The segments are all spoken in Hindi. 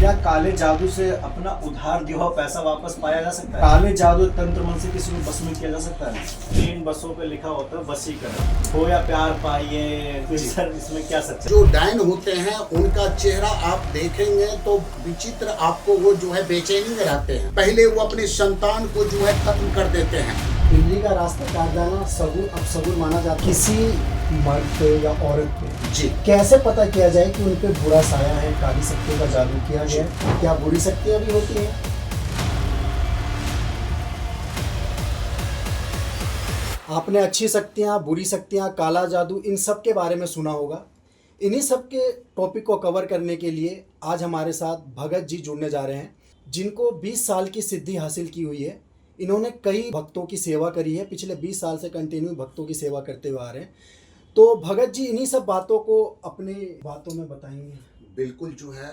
क्या काले जादू से अपना उधार दिया हुआ पैसा वापस पाया जा सकता है? काले जादू तंत्र मन से किसी को बस में किया जा सकता है? 3 बसों पे लिखा होता है वशीकरण, हो या प्यार पाइए। तो सर इसमें क्या सच है? जो डायन होते हैं उनका चेहरा आप देखेंगे तो विचित्र, आपको वो जो है बेचैनी में रहते हैं। पहले वो अपने संतान को जो है खत्म कर देते हैं। बिल्ली का रास्ता काट जाना सगुन अपसगुन माना जाता है किसी मर्द पे या औरत पे। जी, कैसे पता किया जाए कि उन पे बुरा साया है, काली शक्तियों का जादू किया गया है? क्या बुरी शक्तियाँ भी होती हैं? आपने अच्छी शक्तियाँ, बुरी शक्तियाँ, काला जादू, इन सब के बारे में सुना होगा। इन्हीं सब के टॉपिक को कवर करने के लिए आज हमारे साथ भगत जी जुड़ने जा रहे हैं, जिनको 20 साल की सिद्धि हासिल की हुई है। इन्होंने कई भक्तों की सेवा करी है, पिछले 20 साल से कंटिन्यू भक्तों की सेवा करते हुए आ रहे हैं। तो भगत जी इन्हीं सब बातों को अपनी बातों में बताएंगे। बिल्कुल जो है,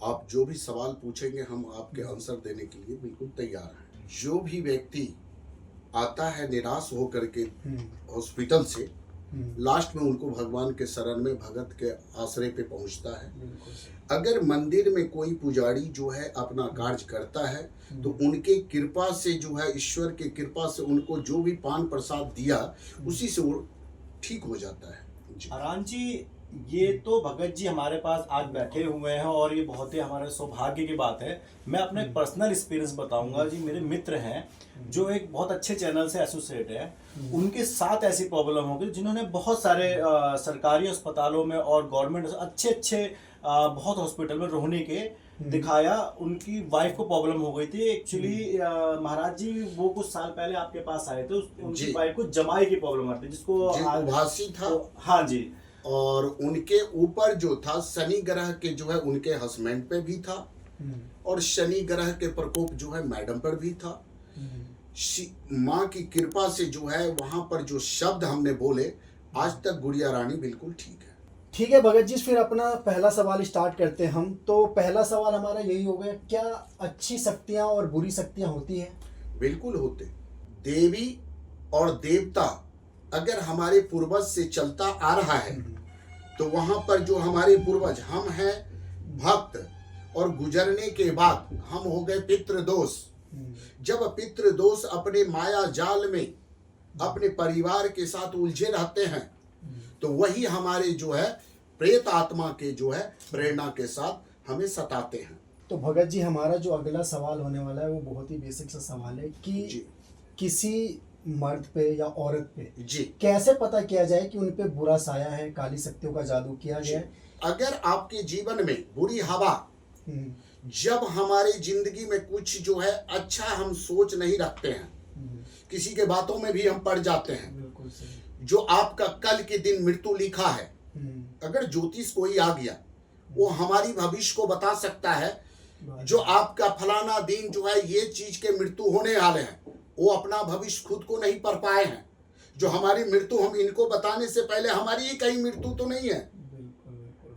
आप जो भी सवाल पूछेंगे हम आपके आंसर देने के लिए बिल्कुल तैयार हैं। जो भी व्यक्ति आता है निराश होकर के हॉस्पिटल से, लास्ट में उनको भगवान के शरण में भगत के आश्रय पे पहुंचता है। अगर मंदिर में कोई पुजारी जो है अपना कार्य करता है तो उनके कृपा से जो है, ईश्वर के कृपा से उनको जो भी पान प्रसाद दिया उसी से वो ठीक हो जाता है। जी आरान जी, ये तो भगत जी हमारे पास आज बैठे हुए हैं और ये बहुत ही हमारे सौभाग्य की बात है। मैं अपना एक पर्सनल एक्सपीरियंस बताऊंगा जी। मेरे मित्र हैं जो एक बहुत अच्छे चैनल से एसोसिएट है, उनके साथ ऐसी प्रॉब्लम हो गई जिन्होंने बहुत सारे सरकारी अस्पतालों में और गवर्नमेंट अच्छे बहुत हॉस्पिटल में रोहने के दिखाया। उनकी वाइफ को प्रॉब्लम हो गई थी एक्चुअली। महाराज जी वो कुछ साल पहले आपके पास आए थे, उनकी वाइफ को जमाई की प्रॉब्लम आती जिसको उभासी था। हाँ जी। और उनके ऊपर जो था शनि ग्रह के जो है उनके हस्बैंड पे भी था, और शनि ग्रह के प्रकोप जो है मैडम पर भी था। माँ की कृपा से जो है वहां पर जो शब्द हमने बोले, आज तक गुड़िया रानी बिल्कुल ठीक है। ठीक है भगत जी, फिर अपना पहला सवाल स्टार्ट करते हैं हम। तो पहला सवाल हमारा यही हो गया, क्या अच्छी शक्तियाँ और बुरी शक्तियाँ होती हैं? बिल्कुल होते। देवी और देवता अगर हमारे पूर्वज से चलता आ रहा है तो वहां पर जो हमारे पूर्वज, हम हैं भक्त, और गुजरने के बाद हम हो गए पितृदोष। जब पितृदोष अपने माया जाल में अपने परिवार के साथ उलझे रहते हैं तो वही हमारे जो है प्रेत आत्मा के जो है प्रेरणा के साथ हमें सताते हैं। तो भगत जी हमारा जो अगला सवाल होने वाला है वो बहुत ही बेसिक सा सवाल है कि किसी मर्द पे या औरत पे जी कैसे पता किया जाए कि उन पे बुरा साया है, काली शक्तियों का जादू किया गया है? अगर आपके जीवन में बुरी हवा, जब हमारे जिंदगी में कुछ जो है अच्छा हम सोच नहीं रखते हैं, किसी के बातों में भी हम पड़ जाते हैं, बिल्कुल सही। जो आपका कल के दिन मृत्यु लिखा है, अगर ज्योतिष कोई आ गया वो हमारी भविष्य को बता सकता है, जो आपका फलाना दिन जो है ये चीज के मृत्यु होने वाले हैं, वो अपना भविष्य खुद को नहीं पढ़ पाए हैं। जो हमारी मृत्यु हम इनको बताने से पहले हमारी ही कहीं मृत्यु तो नहीं है।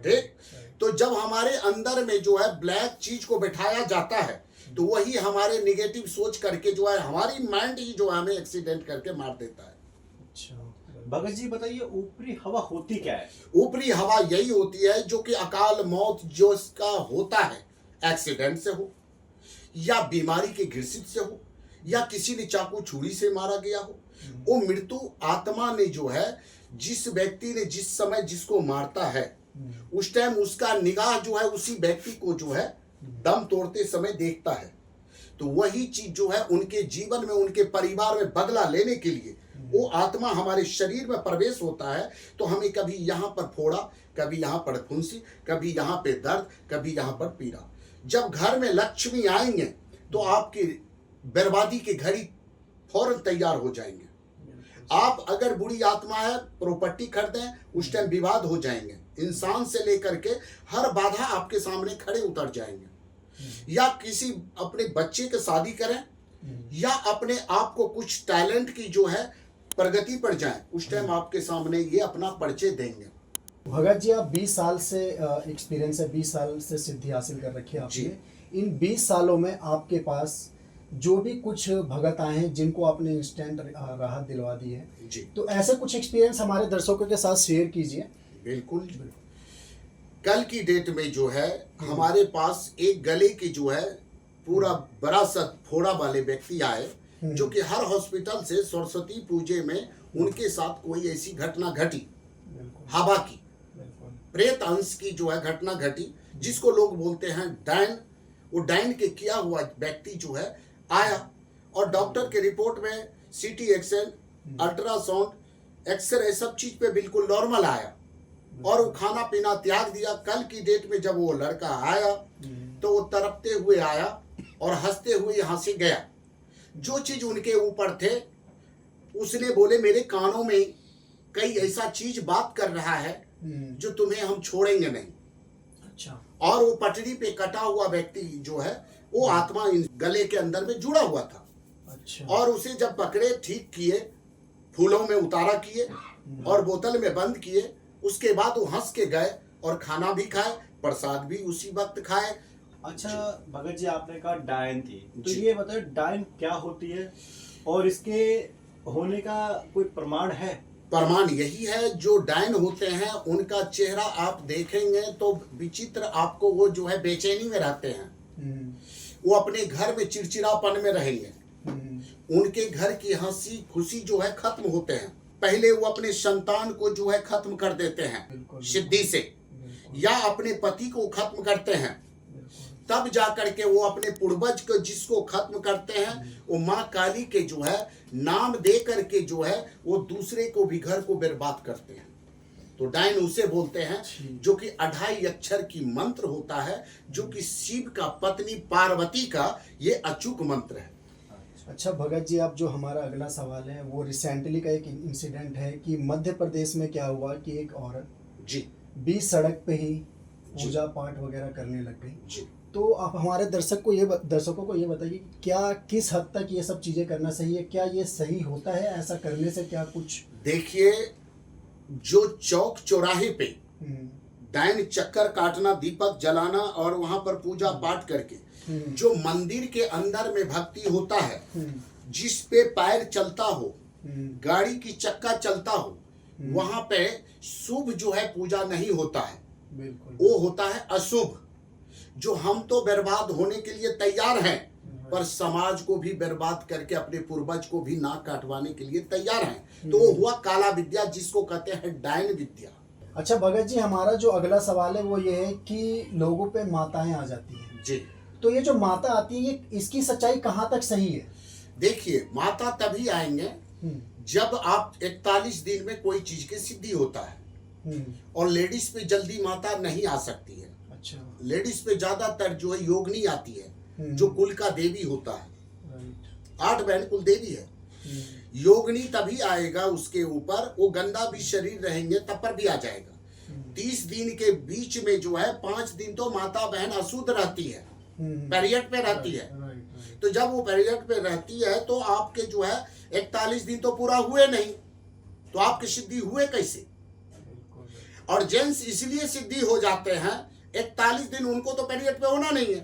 ठीक, तो जब हमारे अंदर में जो है ब्लैक चीज को बैठाया जाता है तो वही हमारे निगेटिव सोच करके जो है हमारी माइंड ही जो है हमें एक्सीडेंट करके मार देता है। भगत जी बताइए, ऊपरी हवा होती क्या है? ऊपरी हवा यही होती है जो कि अकाल मौत जो इसका होता है, एक्सीडेंट से हो या बीमारी के घिरसित से हो या किसी ने चाकू छुरी से मारा गया हो, वो मृत्यु आत्मा ने जो है, जिस व्यक्ति ने जिस समय जिसको मारता है उस टाइम उसका निगाह जो है उसी व्यक्ति को जो है दम तोड़ते समय देखता है। तो वही चीज जो है उनके जीवन में, उनके परिवार में बदला लेने के लिए वो आत्मा हमारे शरीर में प्रवेश होता है। तो हमें कभी यहाँ पर फोड़ा, कभी यहाँ पर फुंसी, कभी यहाँ पे दर्द, कभी यहाँ पर पीड़ा। जब घर में लक्ष्मी आएंगे तो आपकी बर्बादी की घड़ी फौरन तैयार हो जाएंगे। आप अगर बुरी आत्मा है, प्रॉपर्टी खरीदें, उस टाइम विवाद हो जाएंगे। इंसान से लेकर के हर बाधा आपके सामने खड़े उतर जाएंगे। या किसी अपने बच्चे की शादी करें या अपने आप को कुछ टैलेंट की जो है प्रगति पर जाएं, उस टाइम आपके सामने ये अपना परिचय देंगे। भगत जी, आप 20 साल से एक्सपीरियंस है, 20 साल से सिद्धि हासिल कर रखी है आपने। इन 20 सालों में आपके पास जो भी कुछ भगत आए हैं जिनको आपने इंस्टेंट राहत दिलवा दी है जी, तो ऐसे कुछ एक्सपीरियंस हमारे दर्शकों के साथ शेयर कीजिए। बिल्कुल। कल की डेट में जो है हमारे पास एक गले की जो है पूरा बड़ा सा फोड़ा वाले व्यक्ति आए, जो कि हर हॉस्पिटल से सरस्वती पूजे में उनके साथ कोई ऐसी घटना घटी, हवा की प्रेत अंश की जो है घटना घटी, जिसको लोग बोलते हैं डायन। वो डायन के किया हुआ व्यक्ति जो है आया और डॉक्टर के रिपोर्ट में सीटी एक्सरे, अल्ट्रासाउंड, एक्सरे सब चीज पे बिल्कुल नॉर्मल आया और वो खाना पीना त्याग दिया। कल की डेट में जब वो लड़का आया तो वो तड़पते हुए आया और हंसते हुए यहाँ से गया। जो चीज उनके ऊपर थे उसने बोले मेरे कानों में कई ऐसा चीज बात कर रहा है जो तुम्हें हम छोड़ेंगे नहीं। अच्छा। और वो पटरी पे कटा हुआ व्यक्ति जो है वो आत्मा गले के अंदर में जुड़ा हुआ था। अच्छा। और उसे जब पकड़े, ठीक किए, फूलों में उतारा किए और बोतल में बंद किए, उसके बाद वो हंस के गए और खाना भी खाए, प्रसाद भी उसी वक्त खाए। अच्छा भगत जी, आपने कहा डायन थी, तो जी। ये बताओ डायन क्या होती है और इसके होने का कोई प्रमाण है? प्रमाण यही है, जो डायन होते हैं उनका चेहरा आप देखेंगे तो विचित्र, आपको वो जो है बेचैनी में रहते हैं, वो अपने घर में चिड़चिड़ापन में रहेंगे, उनके घर की हंसी खुशी जो है खत्म होते हैं। पहले वो अपने संतान को जो है खत्म कर देते हैं सिद्धि से, या अपने पति को खत्म करते हैं, तब जा करके वो अपने पूर्वज को जिसको खत्म करते हैं वो माँ काली के जो है नाम दे करके जो है वो दूसरे को भी घर को बर्बाद करते हैं। तो डायन उसे बोलते हैं जो कि 28 अक्षर की मंत्र होता है, जो कि शिव का पत्नी पार्वती का ये अचूक मंत्र है। अच्छा भगत जी, अब जो हमारा अगला सवाल है वो रिसेंटली का एक इंसिडेंट है कि मध्य प्रदेश में क्या हुआ कि एक औरत जी बीच सड़क पे ही पूजा पाठ वगैरह करने लग गई। जी। तो आप हमारे दर्शकों को ये बताइए कि क्या किस हद तक ये सब चीज़ें करना सही है, क्या ये सही होता है, ऐसा करने से क्या कुछ? देखिए, जो चौक चौराहे पे डायन चक्कर काटना, दीपक जलाना और वहां पर पूजा पाठ करके जो मंदिर के अंदर में भक्ति होता है, जिस पे पैर चलता हो, गाड़ी की चक्का चलता हो, वहां पे शुभ जो है पूजा नहीं होता है, बिल्कुल वो होता है अशुभ। जो हम तो बर्बाद होने के लिए तैयार हैं, पर समाज को भी बर्बाद करके अपने पूर्वज को भी नाक काटवाने के लिए तैयार हैं। तो वो हुआ काला विद्या, जिसको कहते हैं डायन विद्या। अच्छा भगत जी, हमारा जो अगला सवाल है वो ये है कि लोगों पे माताएं आ जाती हैं जी। तो ये जो माता आती है, ये इसकी सच्चाई कहाँ तक सही है? देखिए, माता तभी आएंगे जब आप 41 दिन में कोई चीज की सिद्धि होता है, और लेडीज पे जल्दी माता नहीं आ सकती है। अच्छा। लेडीज पे ज्यादातर जो है योगिनी आती है, जो कुल का देवी होता है, राइट। 8 बहन कुल देवी है। योगिनी तभी आएगा, उसके ऊपर वो गंदा भी शरीर रहेंगे तब पर भी आ जाएगा। 30 दिन के बीच में जो है 5 दिन तो माता बहन अशुद्ध रहती है, पीरियड पे रहती है। तो जब वो पीरियड पे रहती है तो आपके जो है 41 दिन तो पूरा हुए नहीं, तो आपकी सिद्धि हुए कैसे? और जेंट्स इसलिए सिद्धि हो जाते हैं, 41 दिन उनको तो पीरियड पे होना नहीं है,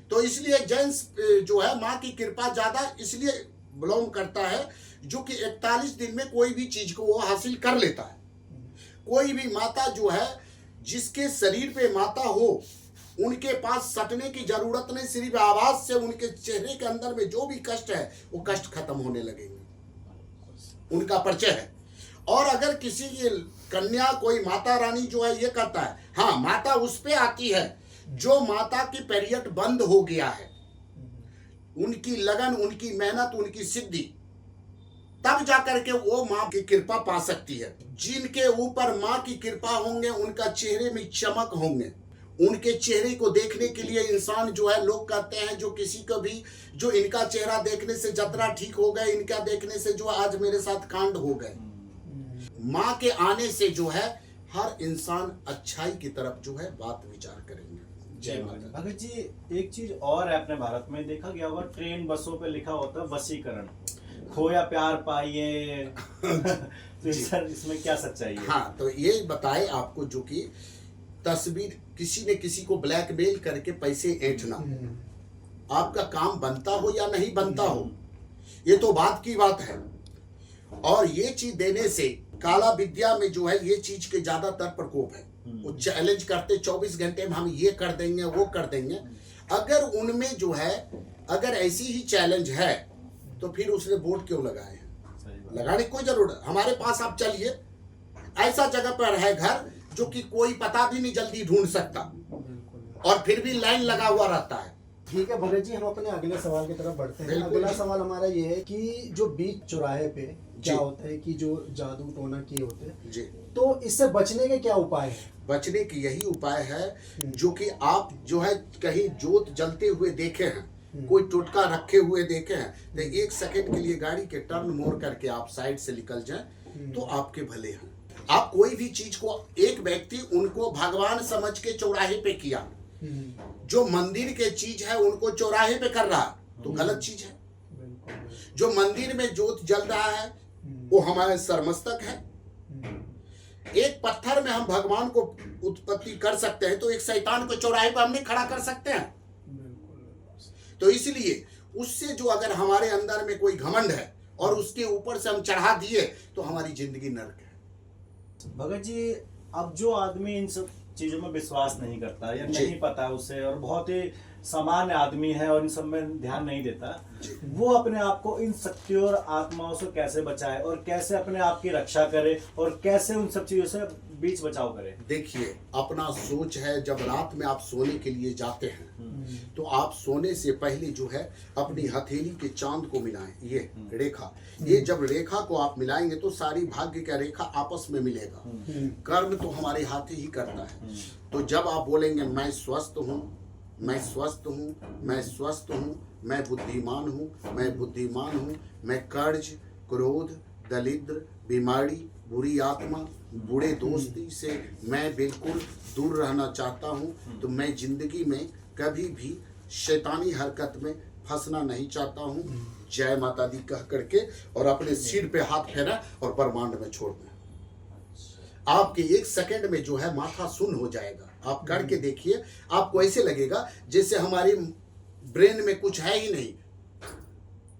तो इसलिए जेंट्स जो है माँ की कृपा ज्यादा इसलिए बिलोंग करता है, जो कि 41 दिन में कोई भी चीज को वो हासिल कर लेता है। कोई भी माता जो है, जिसके शरीर पे माता हो, उनके पास सटने की जरूरत नहीं, सिर्फ आवाज से उनके चेहरे के अंदर में जो भी कष्ट है वो कष्ट खत्म होने लगेंगे, उनका परिचय है। और अगर किसी की कन्या, कोई माता रानी जो है ये कहता है, हाँ माता उस पे आती है जो माता की पीरियड बंद हो गया है, उनकी लगन, उनकी मेहनत, उनकी सिद्धि, तब जाकर के वो माँ की कृपा पा सकती है। जिनके ऊपर माँ की कृपा होंगे, उनका चेहरे में चमक होंगे, उनके चेहरे को देखने के लिए इंसान जो है, लोग कहते हैं जो किसी को भी जो इनका चेहरा देखने से जतरा ठीक हो गए, इनका देखने से जो आज मेरे साथ कांड हो गए। माँ के आने से जो है हर इंसान अच्छाई की तरफ जो है बात विचार करेंगे। जय माता। भगत जी, एक चीज और है, अपने भारत में देखा गया होगा, ट्रेन बसों पे लिखा होता है वशीकरण, खोया प्यार पाइए। तो सर इसमें क्या सच्चाई है? हाँ, तो ये बताए आपको, जो कि तस्वीर किसी ने किसी को ब्लैकमेल करके पैसे ऐंठना, आपका काम बनता हो या नहीं बनता हो, ये तो बात की बात है। और ये चीज देने से काला विद्या में जो है ये चीज के ज्यादातर प्रकोप है। वो चैलेंज करते 24 घंटे में हम ये कर देंगे वो कर देंगे। अगर उनमें जो है अगर ऐसी ही चैलेंज है तो फिर उसने वोट क्यों लगाए हैं? लगाने की कोई जरूरत। हमारे पास आप चलिए, ऐसा जगह पर है घर जो कि कोई पता भी नहीं जल्दी ढूंढ सकता और फिर भी लाइन लगा हुआ रहता है। ठीक है भगत जी, हम अपने अगले सवाल की तरफ बढ़ते हैं। बिल्कुल। अगला सवाल हमारा ये है कि जो बीच चौराहे पे क्या जी। होता है कि जो जादू टोना किए होते हैं, जी, तो इससे बचने के क्या उपाय है? बचने की यही उपाय है जो कि आप जो है कहीं जोत जलते हुए देखे हैं, कोई टोटका रखे हुए देखे हैं, तो 1 सेकंड के लिए गाड़ी के टर्न मोड़ करके आप साइड से निकल जाएं तो आपके भले हैं। आप कोई भी चीज को, एक व्यक्ति उनको भगवान समझ के चौराहे पे किया, जो मंदिर के चीज है उनको चौराहे पे कर रहा तो गलत चीज है। जो मंदिर में जोत जल रहा है वो हमारे सरमस्तक है। एक पत्थर में हम भगवान को उत्पत्ति कर सकते हैं तो एक शैतान को चौराहे पर हम नहीं खड़ा कर सकते हैं। तो इसलिए उससे जो अगर हमारे अंदर में कोई घमंड है और उसके ऊपर से हम चढ़ा दिए तो हमारी जिंदगी नर्क है। भगत जी, अब जो आदमी इन सब चीजों में विश्वास नहीं करता या जी। नहीं पता उसे और बहुत ही सामान्य आदमी है और इन सब में ध्यान नहीं देता, जी। वो अपने आप को इन शक्तियों और आत्माओं से कैसे बचाए और कैसे अपने आप की रक्षा करे और कैसे उन सब चीजों से बीच बचाव करे? देखिए, अपना सोच है, जब रात में आप सोने के लिए जाते हैं तो आप सोने से पहले जो है अपनी हथेली के चांद को मिलाएं। ये रेखा, ये जब रेखा को आप मिलाएंगे तो सारी भाग्य का रेखा आपस में मिलेगा। कर्म तो हमारे हाथ ही करता है। तो जब आप बोलेंगे मैं स्वस्थ हूँ, मैं स्वस्थ हूँ, मैं स्वस्थ हूँ, मैं बुद्धिमान हूँ, मैं बुद्धिमान हूँ, मैं कर्ज, क्रोध, दरिद्र, बीमारी, बुरी आत्मा, बुरे दोस्ती से मैं बिल्कुल दूर रहना चाहता हूँ, तो मैं जिंदगी में कभी भी शैतानी हरकत में फंसना नहीं चाहता हूँ। जय माता दी कह करके और अपने सिर पे हाथ फेरा और ब्रह्मांड में छोड़ दें। आपके 1 सेकंड में जो है माथा सुन्न हो जाएगा। आप करके देखिए, आपको ऐसे लगेगा जैसे हमारी ब्रेन में कुछ है ही नहीं,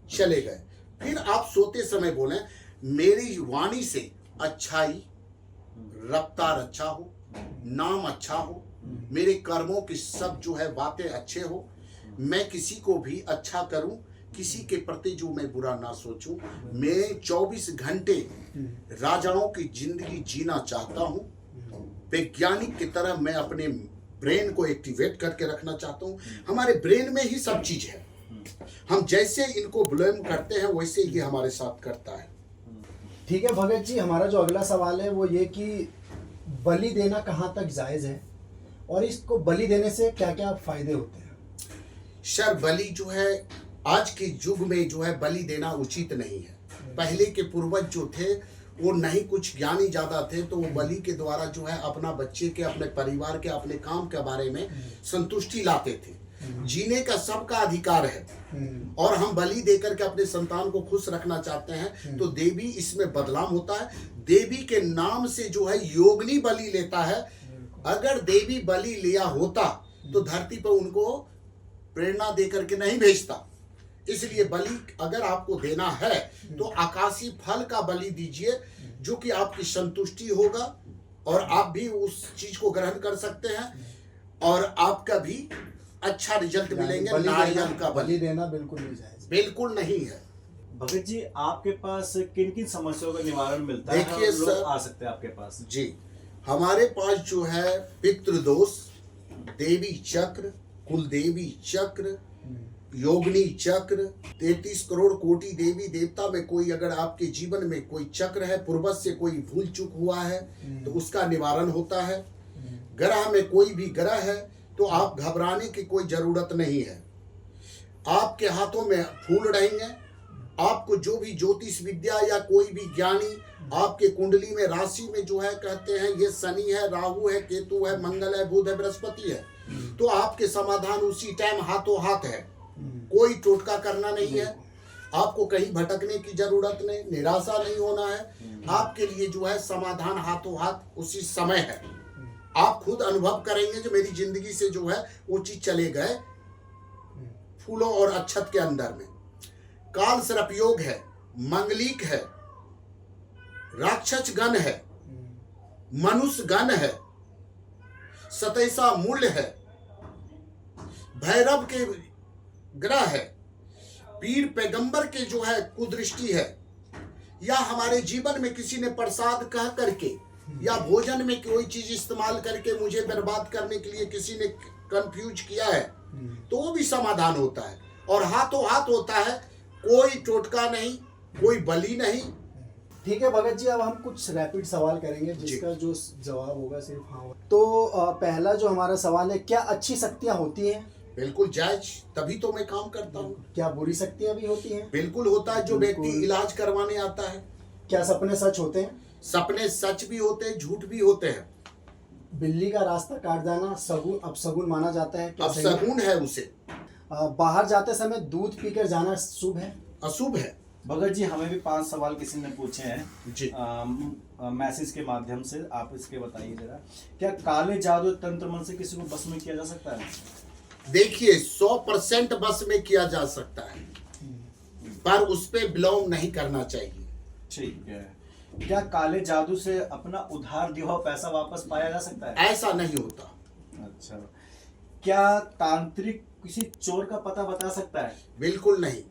चले गए। फिर आप सोते समय बोलें मेरी वाणी से अच्छाई, रफ्तार अच्छा हो, नाम अच्छा हो, मेरे कर्मों की सब जो है बातें अच्छे हो, मैं किसी को भी अच्छा करूं, किसी के प्रति जो मैं बुरा ना सोचूं। मैं 24 घंटे राजाओं की जिंदगी जीना चाहता हूं। वैज्ञानिक की तरह मैं अपने ब्रेन को एक्टिवेट करके रखना चाहता हूं। हमारे ब्रेन में ही सब चीज है। हम जैसे इनको ब्लेम करते हैं वैसे ये हमारे साथ करता है। ठीक है भगत जी, हमारा जो अगला सवाल है वो ये कि बलि देना कहाँ तक जायज है और इसको बलि देने से क्या क्या फायदे होते हैं? सर, बलि जो है आज के युग में जो है बलि देना उचित नहीं है। पहले के पूर्वज जो थे वो नहीं कुछ ज्ञानी ज्यादा थे, तो वो बलि के द्वारा जो है अपना बच्चे के, अपने परिवार के, अपने काम के बारे में संतुष्टि लाते थे। जीने का सबका अधिकार है और हम बलि देकर के अपने संतान को खुश रखना चाहते हैं, तो देवी इसमें बदलाव होता है। देवी के नाम से जो है योगिनी बलि लेता है। अगर देवी बलि लिया होता तो धरती पर उनको प्रेरणा देकर के नहीं भेजता। इसलिए बलि अगर आपको देना है तो आकाशी फल का बलि दीजिए, जो कि आपकी संतुष्टि होगा और आप भी उस चीज को ग्रहण कर सकते हैं और आपका भी अच्छा रिजल्ट मिलेंगे। नारियल का बलि देना बिल्कुल नहीं जायज। बिल्कुल नहीं है। भगत जी, आपके पास किन किन समस्याओं का निवारण मिलता है? देखिए हम लोग सर, आ सकते हैं आपके पास? जी, हमारे पास जो है पितृदोष, देवी चक्र, कुलदेवी चक्र, योगिनी चक्र, 33 करोड़ कोटि देवी देवता में कोई अगर आपके जीवन में कोई चक्र है, पूर्वज से कोई भूल चूक हुआ है तो उसका निवारण होता है। ग्रह में कोई भी ग्रह है तो आप घबराने की कोई जरूरत नहीं है। आपके हाथों में फूल रहेंगे। आपको जो भी ज्योतिष विद्या या कोई भी ज्ञानी आपके कुंडली में राशि में जो है कहते हैं ये शनि है, राहु है, केतु है, मंगल है, बुध है, बृहस्पति है, तो आपके समाधान उसी टाइम हाथों हाथ है। कोई टोटका करना नहीं है। आपको कहीं भटकने की जरूरत नहीं, निराशा नहीं होना है। आपके लिए जो है समाधान हाथों हाथ उसी समय है। आप खुद अनुभव करेंगे जो मेरी जिंदगी से जो है वो चीज चले गए फूलों और अक्षत के अंदर में। काल सर्प योग है, मंगलिक है, राक्षस गण है, मनुष्य गण है, सतैसा मूल्य है, भैरव के ग्रह है, पीर पैगंबर के जो है कुदृष्टि है, या हमारे जीवन में किसी ने प्रसाद कह करके या भोजन में कोई चीज इस्तेमाल करके मुझे बर्बाद करने के लिए किसी ने कंफ्यूज किया है, तो वो भी समाधान होता है और हाथों हाथ होता है। कोई टोटका नहीं, कोई बलि नहीं। ठीक है भगत जी, अब हम कुछ रैपिड सवाल करेंगे जिसका जो जवाब होगा सिर्फ हाँ होगा। तो पहला जो हमारा सवाल है, क्या अच्छी शक्तियाँ होती हैं? बिल्कुल जायज, तभी तो मैं काम करता हूँ। क्या बुरी शक्तियाँ भी होती हैं? बिल्कुल होता है। जो व्यक्ति इलाज करवाने आता है। क्या सपने सच होते हैं? सपने सच भी होते हैं, झूठ भी होते हैं। बिल्ली का रास्ता काट जाना सगुन अपशगुन माना जाता है? क्या सही है? अपशगुन है उसे। बाहर जाते समय दूध पीकर जाना शुभ है? अशुभ है। भगत जी, हमें भी 5 सवाल किसी ने पूछे हैं जी। मैसेज के माध्यम से, आप इसके बताइए जरा। क्या काले जादू तंत्र मन से किसी को बस में किया जा सकता है? देखिए 100% बस में किया जा सकता है, पर उस पे बिलोंग नहीं करना चाहिए। ठीक है। क्या काले जादू से अपना उधार दिया हुआ पैसा वापस पाया जा सकता है? ऐसा नहीं होता। अच्छा। क्या तांत्रिक किसी चोर का पता बता सकता है? बिल्कुल नहीं।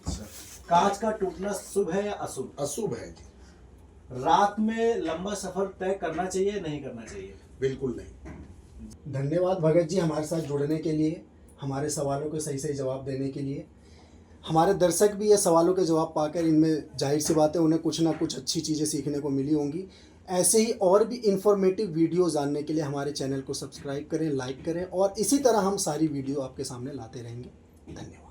अच्छा। कांच का टूटना शुभ है या अशुभ? अशुभ है जी। रात में लंबा सफर तय करना चाहिए या नहीं करना चाहिए? बिल्कुल नहीं। धन्यवाद भगत जी हमारे साथ जुड़ने के लिए, हमारे सवालों के सही सही जवाब देने के लिए। हमारे दर्शक भी ये सवालों के जवाब पाकर इनमें जाहिर सी बात है उन्हें कुछ ना कुछ अच्छी चीज़ें सीखने को मिली होंगी। ऐसे ही और भी इंफॉर्मेटिव वीडियो जानने के लिए हमारे चैनल को सब्सक्राइब करें, लाइक करें और इसी तरह हम सारी वीडियो आपके सामने लाते रहेंगे। धन्यवाद।